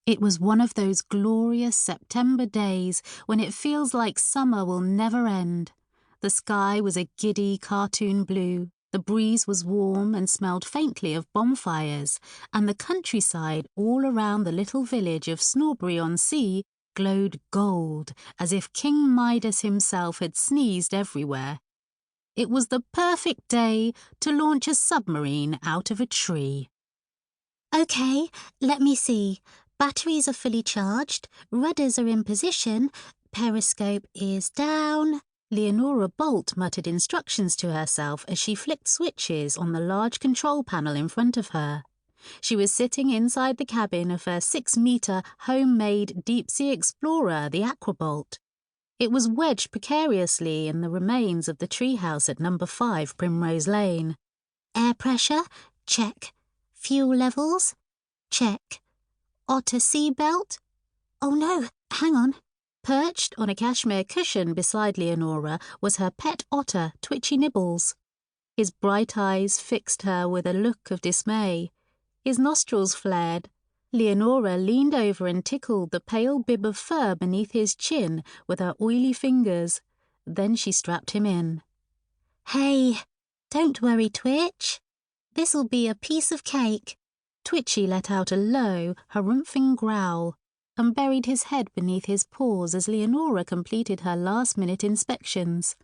It was one of those glorious September days when it feels like summer will never end. The sky was a giddy cartoon blue, the breeze was warm and smelled faintly of bonfires, and the countryside all around the little village of Snorebury-on-Sea glowed gold, as if King Midas himself had sneezed everywhere. It was the perfect day to launch a submarine out of a tree. OK, let me see. Batteries are fully charged, rudders are in position, periscope is down. Leonora Bolt muttered instructions to herself as she flicked switches on the large control panel in front of her. She was sitting inside the cabin of her 6-metre homemade deep-sea explorer, the Aquabolt. It was wedged precariously in the remains of the treehouse at number 5 Primrose Lane. Air pressure? Check. Fuel levels? Check. Otter seatbelt? Oh no, hang on. Perched on a cashmere cushion beside Leonora was her pet otter, Twitchy Nibbles. His bright eyes fixed her with a look of dismay. His nostrils flared. Leonora leaned over and tickled the pale bib of fur beneath his chin with her oily fingers. Then she strapped him in. Hey, don't worry, Twitch. This'll be a piece of cake. Twitchy let out a low, harumphing growl and buried his head beneath his paws as Leonora completed her last-minute inspections.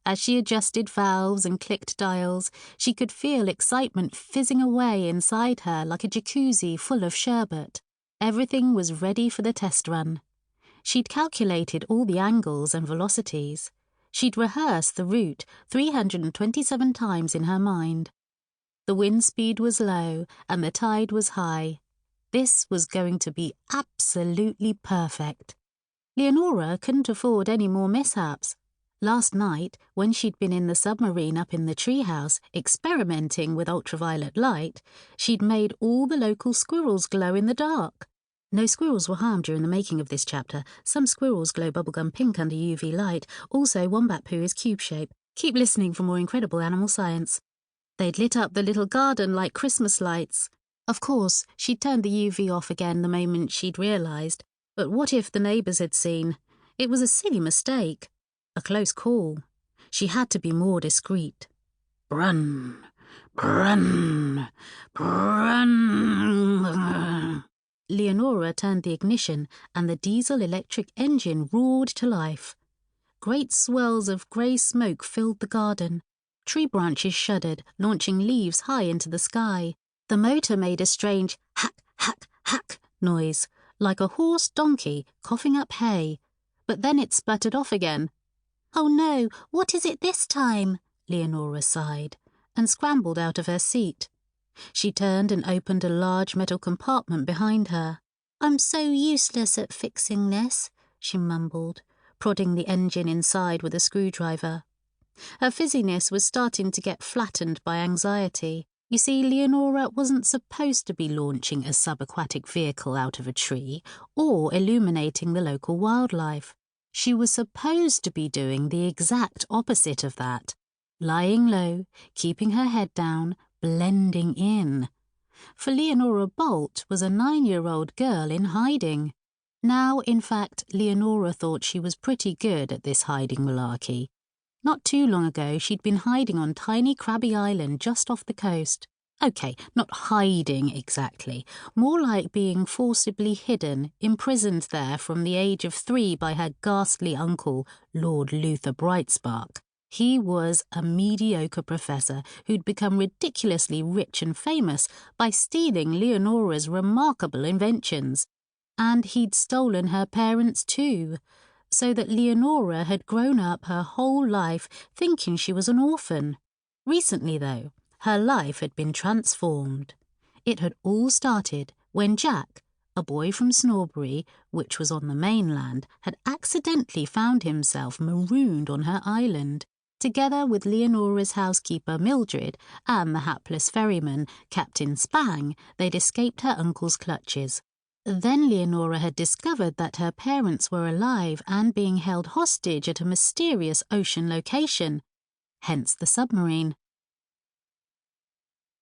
As she adjusted valves and clicked dials, she could feel excitement fizzing away inside her like a jacuzzi full of sherbet. Everything was ready for the test run. She'd calculated all the angles and velocities. She'd rehearsed the route 327 times in her mind. The wind speed was low and the tide was high. This was going to be absolutely perfect. Leonora couldn't afford any more mishaps. Last night, when she'd been in the submarine up in the treehouse, experimenting with ultraviolet light, she'd made all the local squirrels glow in the dark. No squirrels were harmed during the making of this chapter. Some squirrels glow bubblegum pink under UV light. Also, wombat poo is cube-shaped. Keep listening for more incredible animal science. They'd lit up the little garden like Christmas lights. Of course, she'd turned the UV off again the moment she'd realised. But what if the neighbours had seen? It was a silly mistake. A close call. She had to be more discreet. Brun, brun, brun. Leonora turned the ignition and the diesel-electric engine roared to life. Great swirls of grey smoke filled the garden. Tree branches shuddered, launching leaves high into the sky. The motor made a strange hack, hack, hack noise, like a horse donkey coughing up hay. But then it sputtered off again. Oh no, what is it this time? Leonora sighed, and scrambled out of her seat. She turned and opened a large metal compartment behind her. I'm so useless at fixing this, she mumbled, prodding the engine inside with a screwdriver. Her fizziness was starting to get flattened by anxiety. You see, Leonora wasn't supposed to be launching a subaquatic vehicle out of a tree or illuminating the local wildlife. She was supposed to be doing the exact opposite of that, lying low, keeping her head down, blending in. For Leonora Bolt was a 9-year-old girl in hiding. Now, in fact, Leonora thought she was pretty good at this hiding malarkey. Not too long ago, she'd been hiding on tiny Crabby Island just off the coast. OK, not hiding exactly, more like being forcibly hidden, imprisoned there from the age of 3 by her ghastly uncle, Lord Luther Brightspark. He was a mediocre professor who'd become ridiculously rich and famous by stealing Leonora's remarkable inventions. And he'd stolen her parents too, so that Leonora had grown up her whole life thinking she was an orphan. Recently, though, her life had been transformed. It had all started when Jack, a boy from Snorebury, which was on the mainland, had accidentally found himself marooned on her island. Together with Leonora's housekeeper Mildred and the hapless ferryman, Captain Spang, they'd escaped her uncle's clutches. Then Leonora had discovered that her parents were alive and being held hostage at a mysterious ocean location, hence the submarine.